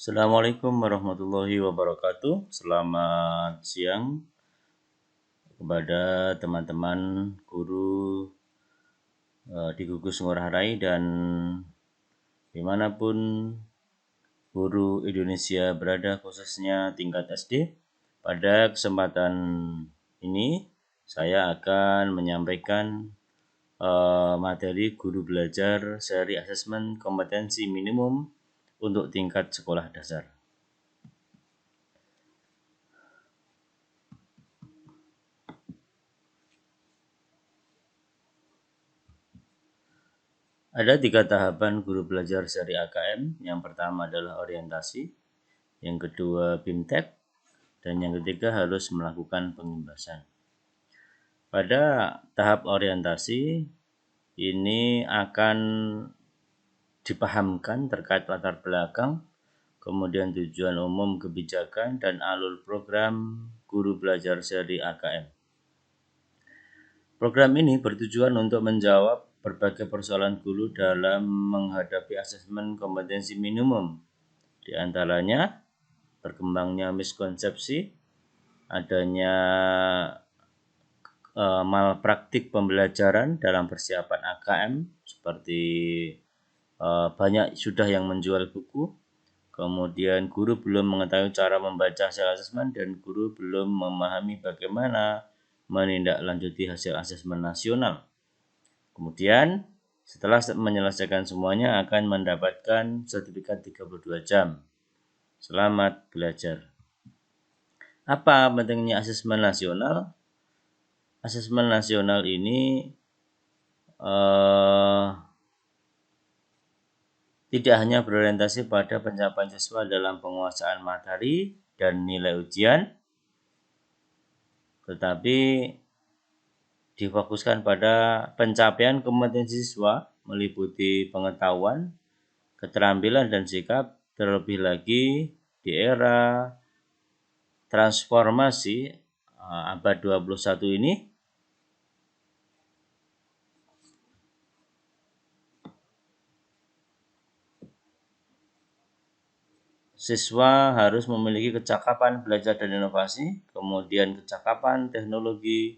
Assalamualaikum warahmatullahi wabarakatuh. Selamat siang kepada teman-teman guru di Gugus Ngurah Rai dan dimanapun guru Indonesia berada, khususnya tingkat SD. Pada kesempatan ini saya akan menyampaikan materi guru belajar seri asesmen kompetensi minimum untuk tingkat sekolah dasar. Ada 3 tahapan guru belajar seri AKM. Yang pertama adalah orientasi, yang kedua BIMTEK, dan yang ketiga harus melakukan pengimbasan. Pada tahap orientasi, ini akan dipahamkan terkait latar belakang, kemudian tujuan umum kebijakan, dan alur program guru belajar seri AKM. Program ini bertujuan untuk menjawab berbagai persoalan guru dalam menghadapi asesmen kompetensi minimum. Di antaranya, berkembangnya miskonsepsi, adanya malpraktik pembelajaran dalam persiapan AKM, seperti banyak sudah yang menjual buku, kemudian guru belum mengetahui cara membaca hasil asesmen, dan guru belum memahami bagaimana menindaklanjuti hasil asesmen nasional. Kemudian setelah menyelesaikan semuanya akan mendapatkan sertifikat 32 jam. Selamat belajar. Apa pentingnya asesmen nasional? Asesmen nasional ini tidak hanya berorientasi pada pencapaian siswa dalam penguasaan materi dan nilai ujian, tetapi difokuskan pada pencapaian kompetensi siswa meliputi pengetahuan, keterampilan, dan sikap, terlebih lagi di era transformasi abad 21 ini. Siswa harus memiliki kecakapan belajar dan inovasi, kemudian kecakapan teknologi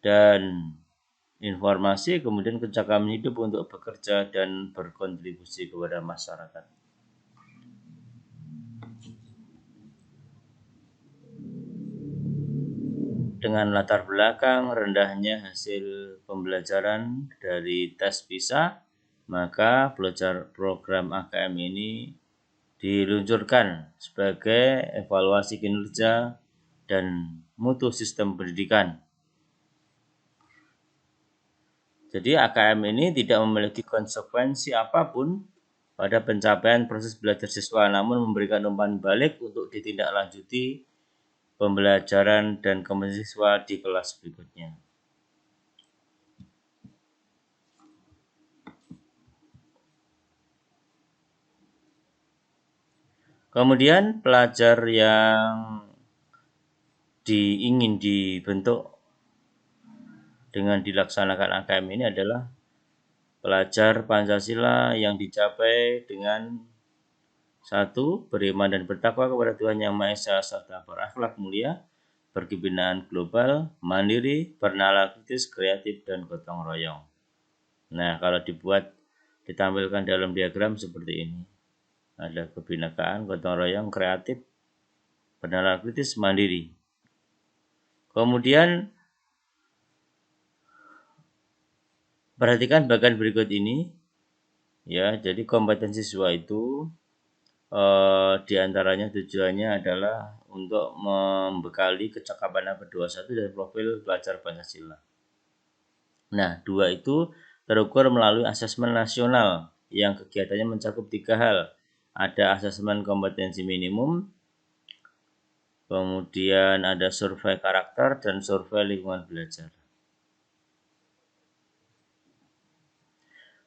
dan informasi, kemudian kecakapan hidup untuk bekerja dan berkontribusi kepada masyarakat. Dengan latar belakang rendahnya hasil pembelajaran dari tes PISA, maka program AKM ini diluncurkan sebagai evaluasi kinerja dan mutu sistem pendidikan. Jadi AKM ini tidak memiliki konsekuensi apapun pada pencapaian proses belajar siswa, namun memberikan umpan balik untuk ditindaklanjuti pembelajaran dan kompetensi siswa di kelas berikutnya. Kemudian pelajar yang ingin dibentuk dengan dilaksanakan AKM ini adalah pelajar Pancasila yang dicapai dengan 1. Beriman dan bertakwa kepada Tuhan Yang Maha Esa serta berakhlak mulia, berkebinaan global, mandiri, bernalar kritis, kreatif, dan gotong royong. Nah, kalau ditampilkan dalam diagram seperti ini. Ada kebinakaan, gotong royong, kreatif, bernalar kritis, mandiri. Kemudian perhatikan bagian berikut ini. Ya, jadi kompetensi siswa itu diantaranya tujuannya adalah untuk membekali kecakapan abad 21 dan profil pelajar Pancasila. Nah, 2 itu terukur melalui asesmen nasional yang kegiatannya mencakup 3 hal. Ada asesmen kompetensi minimum, kemudian ada survei karakter, dan survei lingkungan belajar.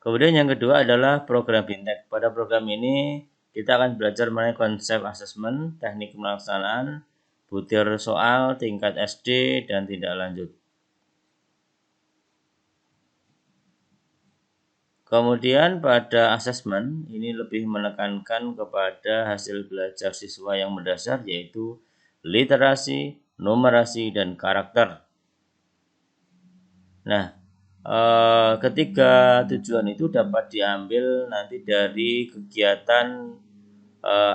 Kemudian yang kedua adalah program BIMTEK. Pada program ini kita akan belajar mengenai konsep asesmen, teknik pelaksanaan, butir soal, tingkat SD, dan tindak lanjut. Kemudian pada asesmen ini lebih menekankan kepada hasil belajar siswa yang mendasar, yaitu literasi, numerasi, dan karakter. Nah, ketiga tujuan itu dapat diambil nanti dari kegiatan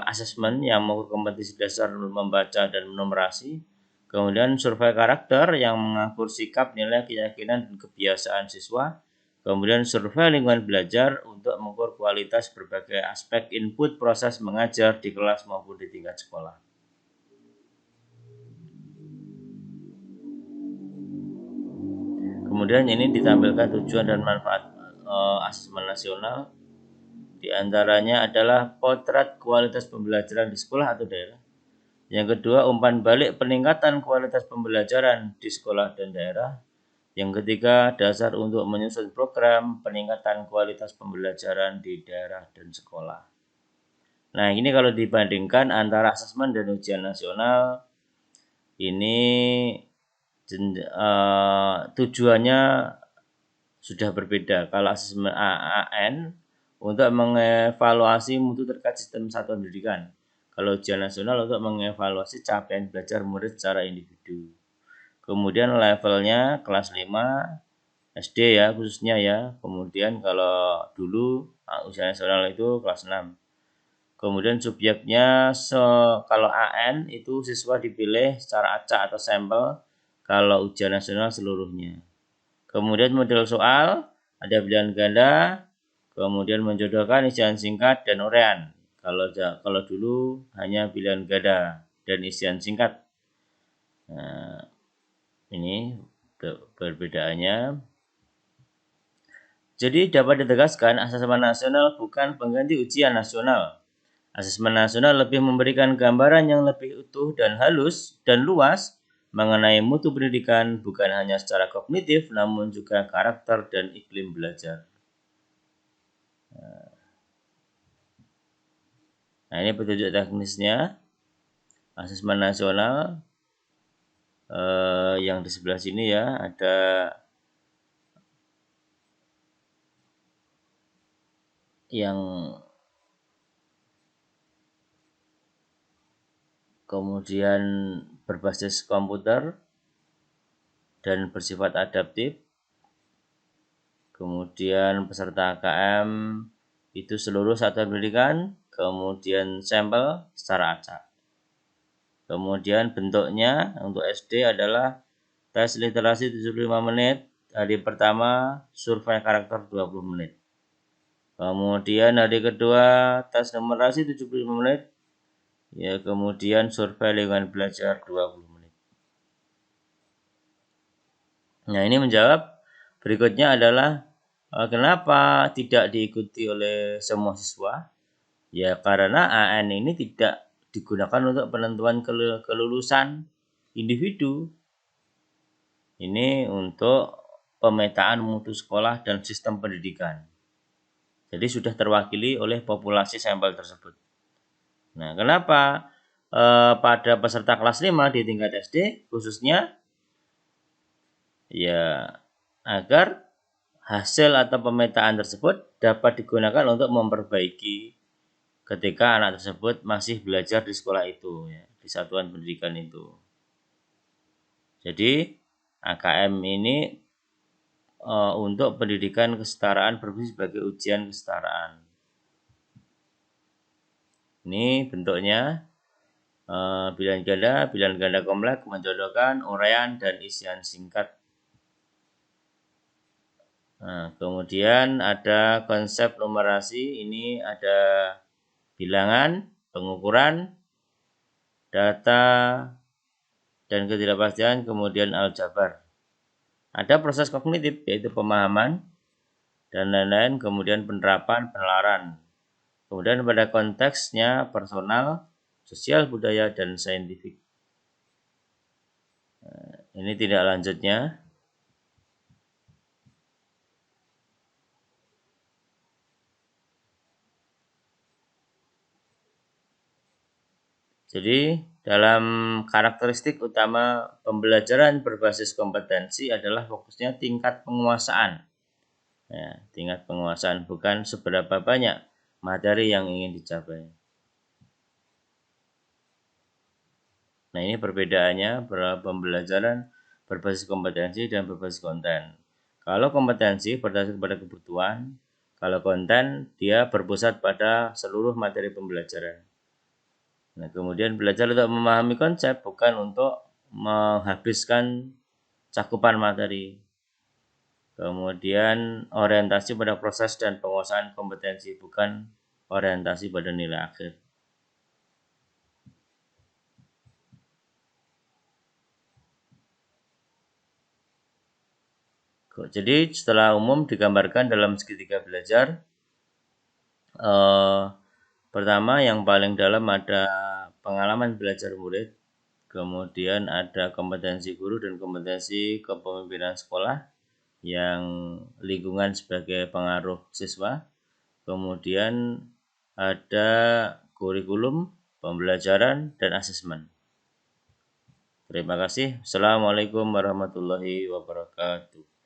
asesmen yang mengukur kompetisi dasar membaca dan menumerasi, kemudian survei karakter yang mengukur sikap, nilai, keyakinan, dan kebiasaan siswa, kemudian survei lingkungan belajar untuk mengukur kualitas berbagai aspek input proses mengajar di kelas maupun di tingkat sekolah. Kemudian ini ditampilkan tujuan dan manfaat asesmen nasional. Di antaranya adalah potret kualitas pembelajaran di sekolah atau daerah. Yang kedua, umpan balik peningkatan kualitas pembelajaran di sekolah dan daerah. Yang ketiga, dasar untuk menyusun program peningkatan kualitas pembelajaran di daerah dan sekolah. Nah, ini kalau dibandingkan antara asesmen dan ujian nasional, ini tujuannya sudah berbeda. Kalau asesmen AAN untuk mengevaluasi mutu terkait sistem satuan pendidikan. Kalau ujian nasional untuk mengevaluasi capaian belajar murid secara individu. Kemudian levelnya kelas 5 SD ya khususnya ya. Kemudian kalau dulu ujian nasional itu kelas 6. Kemudian subjeknya kalau AN itu siswa dipilih secara acak atau sampel, kalau ujian nasional seluruhnya. Kemudian model soal ada pilihan ganda, kemudian menjodohkan isian singkat dan uraian. Kalau dulu hanya pilihan ganda dan isian singkat. Nah, ini perbedaannya. Jadi dapat ditegaskan asesmen nasional bukan pengganti ujian nasional. Asesmen nasional lebih memberikan gambaran yang lebih utuh dan halus dan luas mengenai mutu pendidikan bukan hanya secara kognitif namun juga karakter dan iklim belajar. Nah, ini petunjuk teknisnya asesmen nasional yang di sebelah sini ya, ada yang kemudian berbasis komputer dan bersifat adaptif. Kemudian peserta KM itu seluruh satuan pendidikan, kemudian sampel secara acak. Kemudian bentuknya untuk SD adalah tes literasi 75 menit, hari pertama survei karakter 20 menit. Kemudian hari kedua tes numerasi 75 menit, ya kemudian survei lingkungan belajar 20 menit. Nah, ini menjawab berikutnya adalah kenapa tidak diikuti oleh semua siswa? Ya karena AN ini tidak digunakan untuk penentuan kelulusan individu. Ini untuk pemetaan mutu sekolah dan sistem pendidikan. Jadi sudah terwakili oleh populasi sampel tersebut. Nah, kenapa pada peserta kelas 5 di tingkat SD khususnya? Ya, agar hasil atau pemetaan tersebut dapat digunakan untuk memperbaiki ketika anak tersebut masih belajar di sekolah itu, ya, di satuan pendidikan itu. Jadi AKM ini untuk pendidikan kesetaraan berfungsi sebagai ujian kesetaraan. Ini bentuknya pilihan ganda kompleks, menjodohkan, uraian, dan isian singkat. Nah, kemudian ada konsep numerasi, ini ada bilangan, pengukuran, data, dan ketidakpastian, kemudian aljabar. Ada proses kognitif, yaitu pemahaman, dan lain-lain, kemudian penerapan, penalaran. Kemudian pada konteksnya personal, sosial, budaya, dan saintifik. Nah, ini tindak lanjutnya. Jadi, dalam karakteristik utama pembelajaran berbasis kompetensi adalah fokusnya tingkat penguasaan Ya, tingkat penguasaan bukan seberapa banyak materi yang ingin dicapai. Nah, ini perbedaannya pembelajaran berbasis kompetensi dan berbasis konten. Kalau kompetensi berdasarkan pada kebutuhan, kalau konten dia berpusat pada seluruh materi pembelajaran. Nah, kemudian belajar untuk memahami konsep bukan untuk menghabiskan cakupan materi. Kemudian orientasi pada proses dan penguasaan kompetensi, bukan orientasi pada nilai akhir. Jadi setelah umum digambarkan dalam segitiga belajar. Pertama yang paling dalam ada pengalaman belajar murid, kemudian ada kompetensi guru dan kompetensi kepemimpinan sekolah yang lingkungan sebagai pengaruh siswa. Kemudian ada kurikulum, pembelajaran, dan asesmen. Terima kasih. Assalamualaikum warahmatullahi wabarakatuh.